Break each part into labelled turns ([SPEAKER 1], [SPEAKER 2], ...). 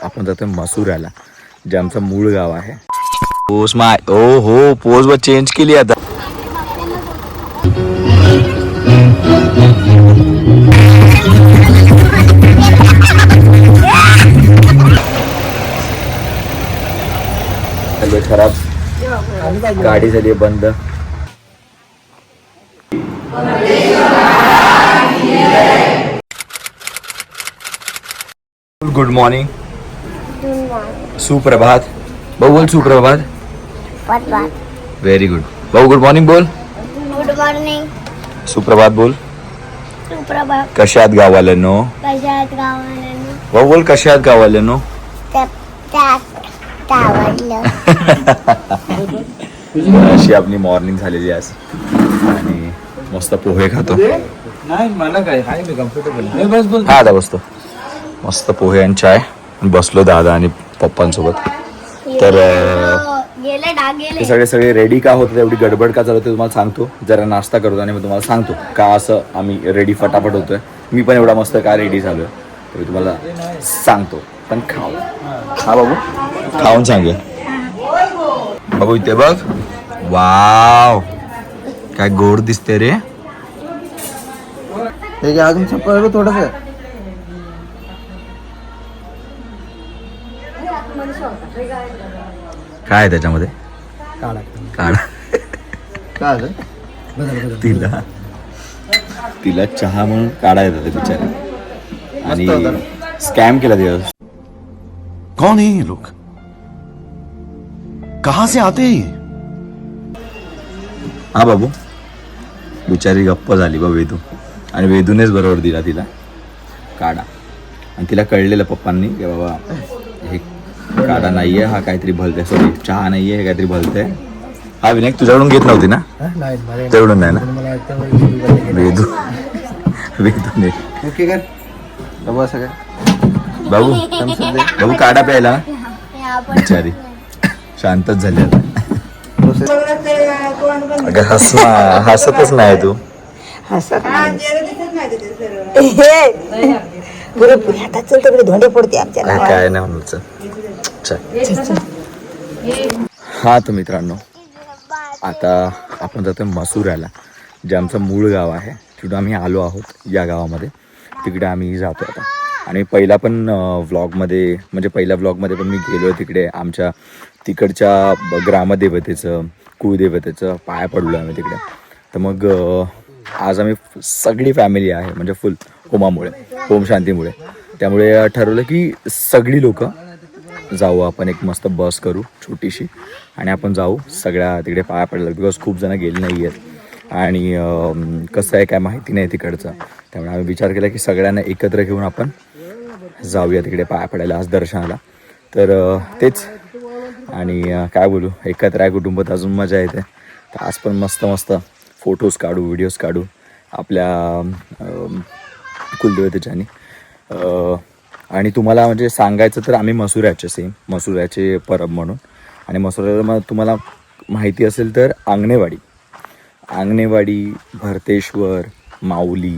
[SPEAKER 1] आपण जातोय मसुराला, जे आमचं मूळ गाव आहे. पोज माय ओ हो पोज व चेंज केली आता. खराब गाडी झाली बंद. Good morning. सुप्रभात. भाऊ बोल सुप्रभात. Very good. भाऊ गुड मॉर्निंग बोल.
[SPEAKER 2] Good morning.
[SPEAKER 1] सुप्रभात बोल.
[SPEAKER 2] सुप्रभात.
[SPEAKER 1] कशा आहात गावाल्यांनो?
[SPEAKER 2] कशा आहात गावाल्यांनो?
[SPEAKER 1] भाऊ बोल कशा आहात गावाल्यांनो? अशी आपली मॉर्निंग झालेली आज आणि मस्त पोहे खातो.
[SPEAKER 3] नाही मला काय हाय मी कम्फर्टेबल. बस बोल.
[SPEAKER 1] हा आता बसतो. मस्त पोहे आणि चाय. बसलो दादा आणि पप्पांसोबत. तर ते सगळे रेडी का होतं, एवढी गडबड का चालू होते तुम्हाला सांगतो. जरा नाश्ता करतो आणि मी तुम्हाला सांगतो का असं आम्ही रेडी फटाफट होतोय. मी पण एवढा मस्त का रेडी झालोय तर मी तुम्हाला सांगतो. पण खाऊ. हा बाबू खाऊन सांगे. बाबू इथे बघ. वाव काय गोड दिसते रे.
[SPEAKER 3] हे अजून चपळ थोडस.
[SPEAKER 1] काय आहे त्याच्यामध्ये? काढा.
[SPEAKER 3] काय
[SPEAKER 1] तिला चहा म्हणून काढा येतात ते बिचारे आणि स्कॅम केला दिवस.
[SPEAKER 4] कौन है ये लोग? कहां से आते हैं?
[SPEAKER 1] हा बाबू बिचारी गप्प झाली बा वेदू. आणि वेदूनेच बरोबर दिला तिला काढा. आणि तिला कळलेलं पप्पांनी की बाबा हे काढा नाहीये, हा काहीतरी भलतंय. सॉरी चहा नाहीये, हे काहीतरी भलतंय. हा विनायक तुझ्याकडून घेत नव्हती ना? तेवढून नाही ना? वेदूने
[SPEAKER 3] ओके कर बाबा सगळं.
[SPEAKER 1] बाबू बाबू काढा प्यायला. बिचारी शांतच झाली आता. अगं हसतच नाही तू.
[SPEAKER 2] धोंडे पडते आमच्या.
[SPEAKER 1] काय नाही म्हणून. हा तर मित्रांनो आता आपण जातोय मसुराला, जे आमचं मूळ गाव आहे. तिथून आम्ही आलो आहोत या गावामध्ये. तिकडे आम्ही जातो आता. आणि पहिला पण व्लॉगमध्ये म्हणजे पहिल्या व्लॉगमध्ये पण मी गेलो आहे तिकडे. आमच्या तिकडच्या ग्रामदेवतेचं कुळदेवतेचं पाया पडलो आम्ही तिकडे. तर मग आज आम्ही सगळी फॅमिली आहे म्हणजे फुल होमामुळे, होम शांतीमुळे. त्यामुळे ठरवलं की सगळी लोक जाऊ आपण. एक मस्त बस करू छोटीशी आणि आपण जाऊ सगळ्या तिकडे पाया पडायला. बिकॉज खूप जण गेले नाही आहेत आणि कसं आहे काय माहिती नाही तिकडचं. त्यामुळे आम्ही विचार केला की सगळ्यांना एकत्र घेऊन आपण जाऊया तिकडे पाया पडायला आज दर्शनाला. तर तेच. आणि काय बोलू, एकत्र आहे कुटुंबात अजून मजा येते. तर आज पण मस्त मस्त फोटोज काढू, व्हिडिओज काढू आपल्या कुलदेवतेच्या. आणि तुम्हाला म्हणजे सांगायचं तर आम्ही मसुऱ्याचे परब म्हणून. आणि मसुऱ्याला तुम्हाला माहिती असेल तर आंगणेवाडी, भरतेश्वर, माऊली,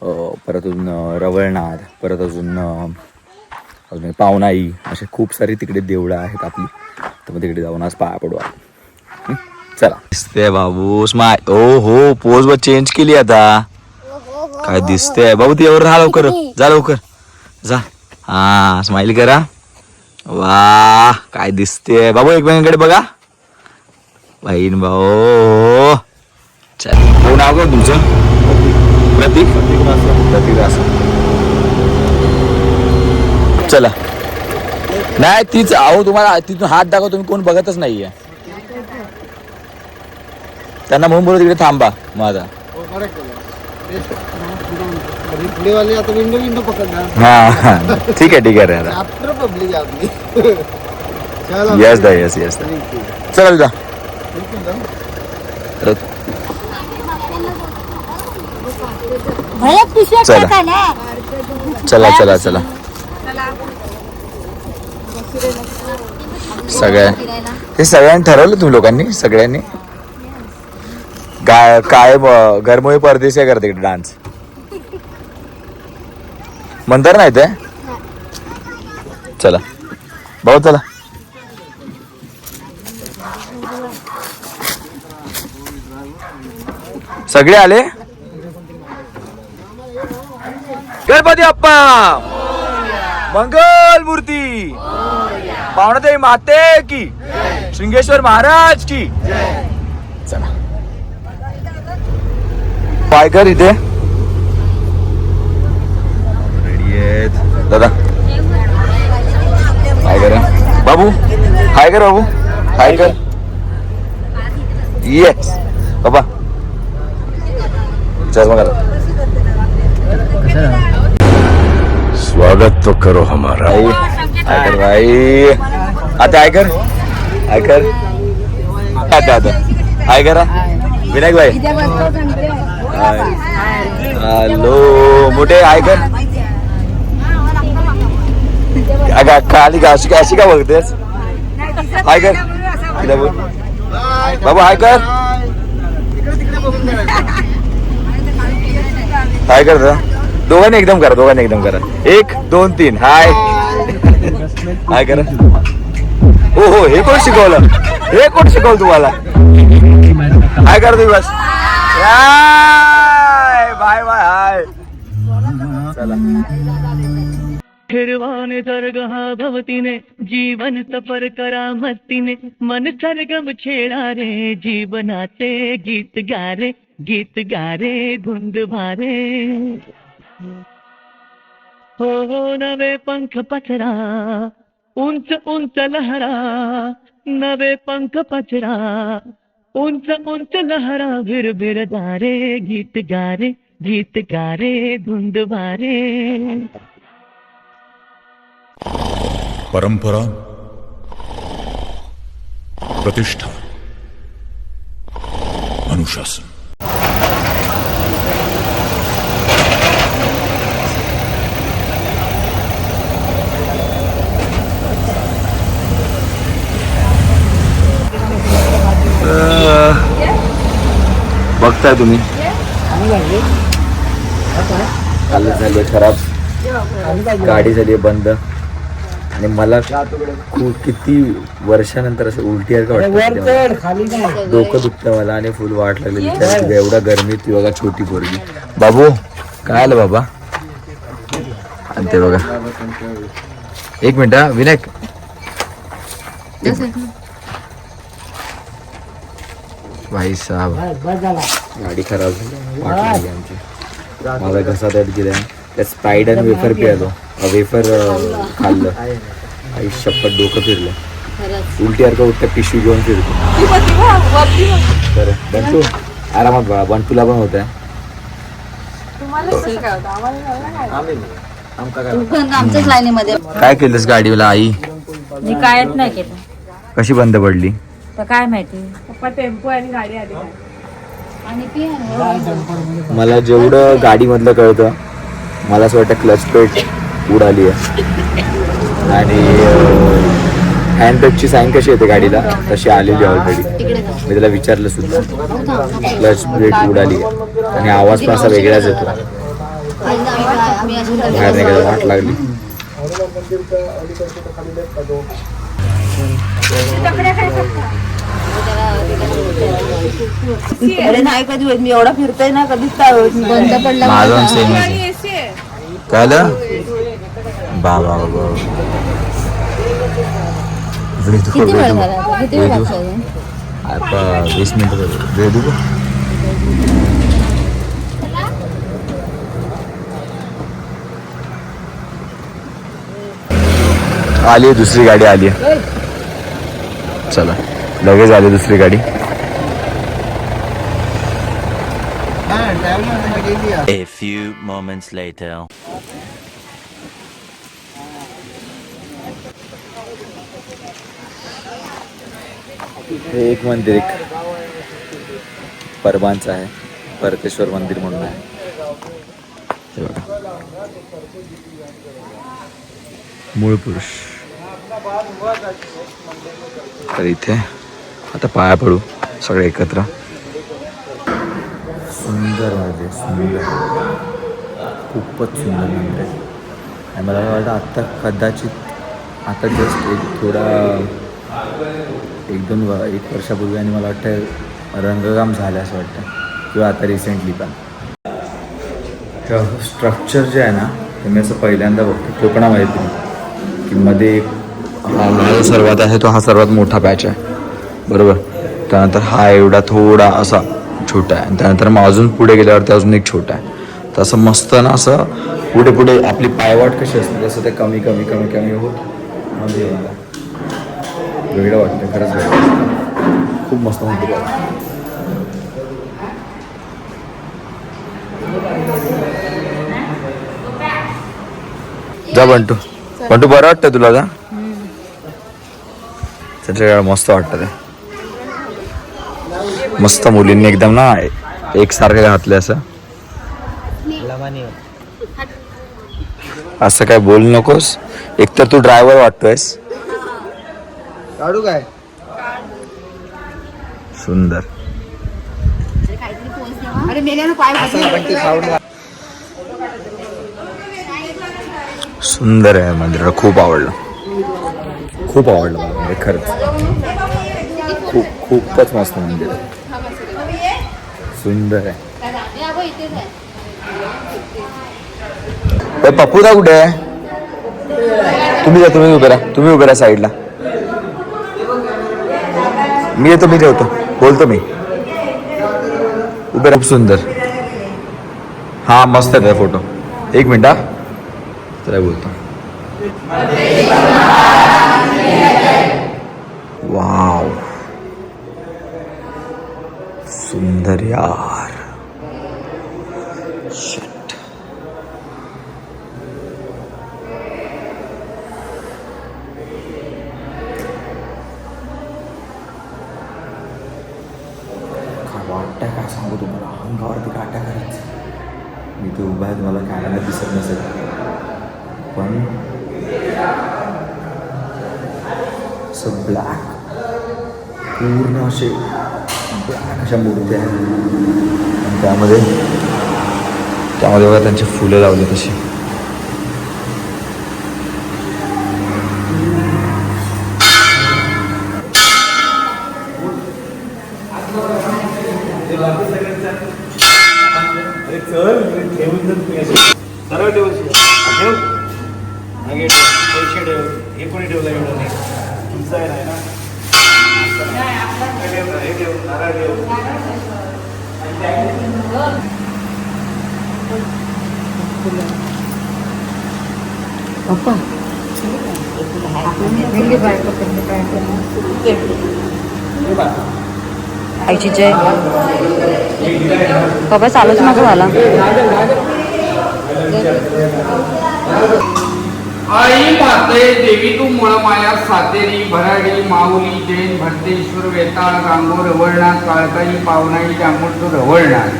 [SPEAKER 1] परत अजून रवळनाथ, परत अजून पावनाई, असे खूप सारी तिकडे देवळं आहेत आपली. तर मग तिकडे जाऊन आज पाया पडू आपण. चला. दिसते बाबू स्माय ओ हो पोज व चेंज केली आता. काय दिसते बाबू ती एवढं राहा लवकर. जा लवकर जा. हा स्माइल करा. वा काय दिसते बाबू. एकमेकांकडे बघा बहीण भाऊ. चल हो नाव का तुमचं? प्रतीक. चला. नाही तीच अहो तुम्हाला तिथून हात दाखव. तुम्ही कोण बघतच नाहीये त्यांना म्हणून बोलू तिकडे थांबा. माझा हा ठीक आहे रे आता. येस दा येस येस. चला जा. चला चला चला. हे सगळ्यांनी ठरवलं तुम्ही लोकांनी सगळ्यांनी काय घरमुळे परदेशी करते इकडे डान्स म्हणतात नाही ते. चला भाऊ चला. सगळे आले. गणपती बाप्पा मंगल मूर्ती पावणदेवी माते की श्रृंगेश्वर महाराज की. चला पायकर इथे रेडी आहेत दादा. हाय करा बाबू. हाय कर बाबू. हाय कर. येस बाबा. चल मग
[SPEAKER 4] स्वागत तो करो हमारा.
[SPEAKER 1] हाय कर भाई. आता हाय कर. हाय कर. आता आता हाय करा विनायक भाई. हॅलो मोठे. हाय कर. खाली अशी का बघतेस. हाय कर. बाबा हाय कर. हाय कर दादा. दोघांनी एकदम करा. दोघांनी एकदम करा. 1 2 3 हाय. हाय करा. हो हो हे कोण शिकवलं. हे कोण शिकवलं तुम्हाला. हाय कर तुम्ही बस. Bye bye hi. चला
[SPEAKER 5] निर्वाण दर्गहा भवतीने जीवन सफर करा मस्तीने मन सरगम छेडा रे जीवनाचे गीत गारे गीत गारे धुंद भारे हो नवे पंख पचरा उंच उंच लहरा नवे पंख पचरा उंच उंच लहरा भिर भिर दारे गीत गारे धुंद भारे.
[SPEAKER 6] परंपरा, प्रतिष्ठा, अनुशासन.
[SPEAKER 1] बघताय तुम्ही चालू झाली खराब. गाडी झाली बंद. आणि मला किती वर्षानंतर असं उलटी आहे का वाटतं. डोकं दुखतं मला आणि फुल वाट लागली. एवढा गरमीत ती बघा छोटी पोरगी. बाबू काय आलं बाबा. आणि ते बघा 1 मिनिट विनायक. भाई साहब गाडी खराब झाली. वाट लागली आमची. माझा घसा त्यात गेला. त्या स्प्राईट आणि वेफर पियालो. वेफर खाल्लं. आई शपथ डोकं फिरलं. उलटी सारखं उठतं पिशवी घेऊन फिरतो. बरं बंटू आरामात बाळा. बंटूला पण होत आहे.
[SPEAKER 7] आमच्याच लाईनीमध्ये
[SPEAKER 1] काय केलंस गाडीला आई.
[SPEAKER 7] मी कायच नाही केलं.
[SPEAKER 1] कशी बंद पडली.
[SPEAKER 7] तर काय माहिती पप्पा टेम्पो आणि गाडी आली आणि
[SPEAKER 1] मला जेवढं गाडीमधलं कळतं मला असं वाटतं क्लच प्लेट उडाली आहे. आणि हँडब्रेकची साईन कशी येते गाडीला तशी आलेली ऑलरेडी. मी त्याला विचारलं सुद्धा. क्लच प्लेट उडाली आहे आणि आवाज पण असा वेगळाच येतो. बाहेर निघायला वाट लागली.
[SPEAKER 7] अरे नाही कधी होत. मी एवढा फिरतोय ना कधीच काय होत बंद पडला.
[SPEAKER 1] माझं सेम काय आलं बाबा बाबा.
[SPEAKER 7] किती वेळ झाला. किती वेळ लागतो.
[SPEAKER 1] आता 20 मिनिटं दे दू. आली दुसरी गाडी आली. चला लगेच आली दुसरी गाडी.
[SPEAKER 8] A few moments later.
[SPEAKER 1] हे एक मंदिर एक परबांचं आहे. परतेश्वर मंदिर म्हणून आहे. हे बघा मूळ पुरुष. तर इथे आता पाया पडू सगळे एकत्र. सुंदर म्हणजे सुंदर. खूपच सुंदर मंदिर आहे. आणि मला वाटतं आत्ता कदाचित आता जस्ट एक वर्षापूर्वी आणि मला वाटतं रंगकाम झालं असं वाटतं किंवा आता रिसेंटली पण. तर स्ट्रक्चर जे आहे ना ते मी असं पहिल्यांदा बघतो कोकणामध्ये की मध्ये हा सर्वात आहे तो हा सर्वात मोठा पॅच आहे बरोबर. त्यानंतर हा एवढा थोडा असा छोटा आहे आणि त्यानंतर मग अजून पुढे गेल्यावरती अजून एक छोटा आहे. तर असं मस्त ना असं पुढे पुढे आपली पायवाट कशी असते तसं ते कमी कमी कमी कमी होत म्हणजे मला वेगळं वाटतं खरंच वेगळं खूप मस्त म्हणते. जा बंटू बंटू बरं वाटतं तुला जा त्याच्या मस्त वाटतं ते मस्त मुलींनी एकदम ना एकसारखे घातले असं काय बोलू नकोस. एकतर तू ड्रायव्हर वाटतोयस.
[SPEAKER 3] काढू काय
[SPEAKER 1] सुंदर
[SPEAKER 7] अरे मेल्यानं पाय घातले.
[SPEAKER 1] सुंदर आहे मंदिर. खूप आवडलं मला म्हणजे खरंच खूपच मस्त मंदिर आहे. सुंदर आहे. पप्पूदा कुठे आहे? तुम्ही उभे राहा साईडला. मी येतो मी जेवतो बोलतो मी उभे. खूप सुंदर. हा मस्त आहे फोटो. एक मिनिट हा त्याला बोलतो. वाव सुंदर यार. शिट. वाटतं काय सांगू तुम्हाला अंगावरती काटा करायचं. मी ते उभा आहे मला कॅमेरा दिसत नसेल पण असं ब्लॅक पूर्ण असे ब्लॅक अशा मूर्त्या आहेत आणि त्यामध्ये बघा त्यांची फुलं लावली तशी.
[SPEAKER 7] आईची जय. बाबा चालूच नको झाला.
[SPEAKER 9] आई माते देवी तू मुळ माया सातेरी भराडी माऊली जैन भरतेश्वर वेताळ गांगोर रवळनाथ काळकाई पावनाई जांभूळ रवळनाथ.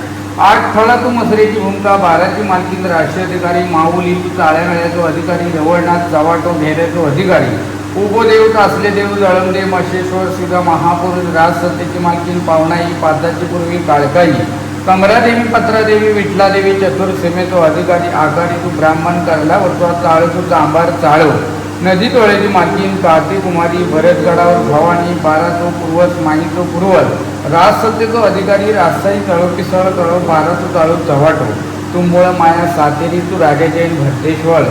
[SPEAKER 9] 8 फळा तू मसरेची भूमिका 12ची मालकीन राष्ट्रीय अधिकारी माऊली तू चाळ्या मेळ्याचो अधिकारी रवळनाथ जवाटो घेऱ्याचो अधिकारी उपदेव तासले देव जळमदे मशेश्वर शिगा महापुरुष राज सत्तेची मालकीन पावनाई पादाची पूर्वी काळकाई कमरादेवी पत्रादेवी विठलादेवी चतुर्सीमेचो अधिकारी आघाडी तू ब्राह्मण करला वरचा चाळ तू चांबार चाळव नदी तोळ्याची मालकीन कार्तिक कुमारी भरतगडावर भवानी 12चो पूर्वज माईचो पूर्वज राज सत्तेचो अधिकारी राजसाई तळव पिसळ तळव 12चो चाळव चव्हाटो तू मूळ माया सातेरी तू राजा जैन भरतेश्वर.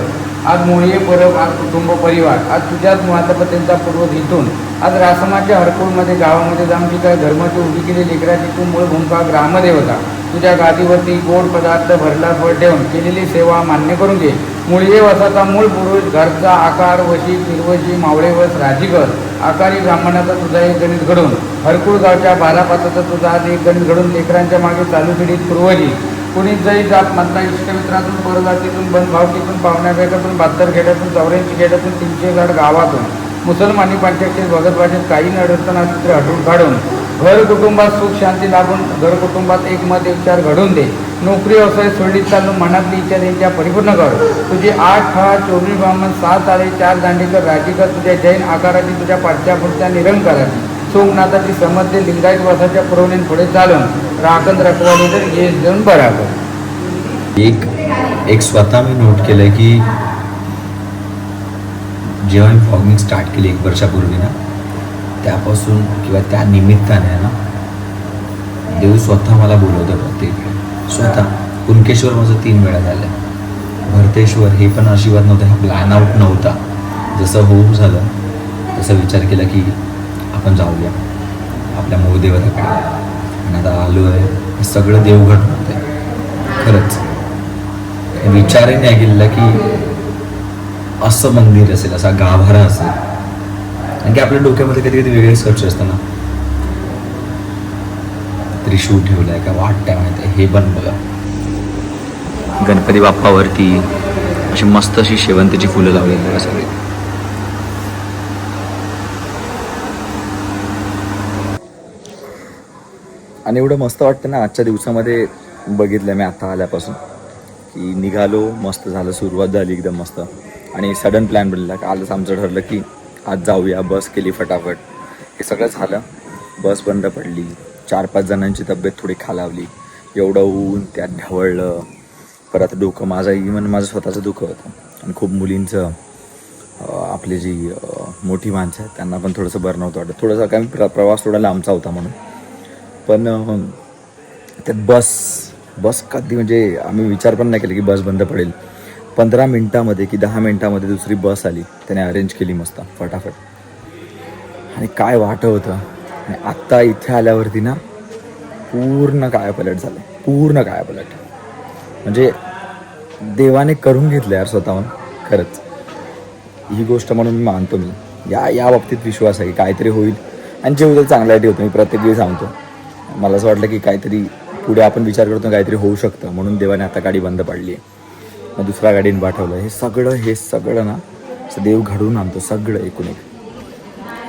[SPEAKER 9] आज मोळीये परब आज कुटुंब परिवार आज तुझ्याच मुळातपत्यांचा पूर्वज इथून आज रासमाच्या हरकुळमध्ये गावामध्ये जाऊन जी काय धर्माची उभी केली लेकराची तू मूळ भूमिका ग्रामदेवता तुझ्या गादीवरती गोड पदार्थ भरला फळ ठेवून केलेली सेवा मान्य करून घे. मुळीये वसाचा मूळ पुरुष घरचा आकार वशी तिरवशी मावळेवस राजीकर आकारी ब्राह्मणाचा तुझा एक गणित घडून हरकुळ गावच्या 12 पाताचा तुझा आज एक गणित घडून लेकरांच्या मागे चालू पिढीत पूर्वजी कुणी जई जात माता इष्टमित्रातून परजातीतून बनभावकीतून पाहुण्याबेगातून 72 खेड्यातून 84 खेड्यातून 300 गाड गावातून मुसलमानी पंचाक्षर भगत भाषेत काही न अडचण चित्र हटून काढून घर कुटुंबात सुख शांती लाभून घर कुटुंबात एक मत एक विचार घडून दे. नोकरी व्यवसाय सोडली चालून मनातली इच्छा त्यांच्या परिपूर्ण कर. तुझे 8 फळा 24 ब्राह्मण 7 तारे 4 दांडेकर राजीकर तुझ्या जैन आकाराची तुझ्या पाठच्या पुढच्या निरंकाराची सोमनाथाची समध्य लिंगायत वासाच्या पुरवणीने पुढे चालून राखण रखवाली तर येस देऊन बराबर.
[SPEAKER 1] एक स्वतः मी नोट केलं की जेव्हा मी व्लॉगिंग स्टार्ट केली 1 वर्षापूर्वी ना, त्यापासून किंवा त्या निमित्ताने ना देव स्वतः मला बोलवतं प्रत्येक वेळी. स्वतः कुणकेश्वर माझं 3 वेळा झालं, भरतेश्वर हे पण आशीर्वाद नव्हता, हा प्लॅन आउट नव्हता. जसं होप झालं तसं विचार केला की आपण जाऊया आपल्या मूळ देवताकडे, आणि आता आलो आहे. हे सगळं देवघड होतं आहे खरंच. विचारही नाही केलेला की असं मंदिर असेल, असा गाभारा असेल. कारण की आपल्या डोक्यामध्ये कधी कधी वेगळे सर्च असतं ना, त्रिशूळ ठेवलं आहे का वाटतंय माहिती आहे, हे पण बघा. गणपती बाप्पावरती अशी मस्त अशी शेवंतीची फुलं लावलेली आहे सगळी. आणि एवढं मस्त वाटतं ना आजच्या दिवसामध्ये. बघितलं मी आता आल्यापासून की निघालो, मस्त झालं, सुरुवात झाली एकदम मस्त. आणि सडन प्लॅन बनला. कालच आमचं ठरलं की आज जाऊया, बस केली फटाफट. हे सगळं झालं, बस बंद पडली, 4-5 जणांची तब्येत थोडी खालावली, एवढं ऊन, त्यात ढवळलं, परत डोकं माझं, इव्हन माझं स्वतःचं दुःख होतं. आणि खूप मुलींचं, आपली जी मोठी माणसं आहेत त्यांना पण थोडंसं बरं नव्हतं वाटतं. थोडंसं काय प्रवास थोडा लांबचा होता म्हणून. पण त्यात बस कधी, म्हणजे आम्ही विचार पण नाही केला की बस बंद पडेल. 15 मिनटामध्ये की 10 मिनटामध्ये दुसरी बस आली, त्याने अरेंज केली मस्त फटाफट. आणि काय वाटं होतं. आणि आत्ता इथे आल्यावरती ना पूर्ण कायापलट झालं, पूर्ण कायापलट. म्हणजे देवाने करून घेतलं यार स्वतःहून खरंच. ही गोष्ट म्हणून मी मानतो. मी या बाबतीत विश्वास आहे की काहीतरी होईल. आणि जे उद्या चांगल्यासाठी होतं, मी प्रत्येक वेळी सांगतो. मला असं वाटलं की काहीतरी पुढे आपण विचार करतो काहीतरी होऊ शकतं, म्हणून देवाने आता गाडी बंद पाडली आहे, मग दुसऱ्या गाडीने पाठवलं. हे सगळं ना असं देव घडवून आणतो सगळं एकूण एक.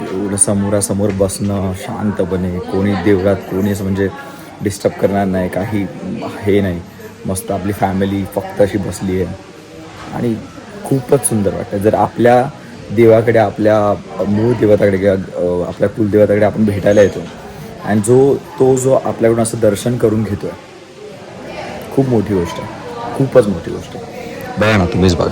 [SPEAKER 1] एवढं समोरासमोर बसणं शांतपणे, कोणी देवळात कोणी असं म्हणजे डिस्टर्ब करणार नाही, काही हे नाही. मस्त आपली फॅमिली फक्त अशी बसली आहे. आणि खूपच सुंदर वाटतं. जर आपल्या देवाकडे, आपल्या मूळ देवताकडे किंवा आपल्या कुलदेवताकडे आपण भेटायला येतो आणि जो आपल्याकडून असं दर्शन करून घेतो आहे, खूप मोठी गोष्ट आहे, खूपच मोठी गोष्ट आहे. बघा ना तुम्हीच बघा.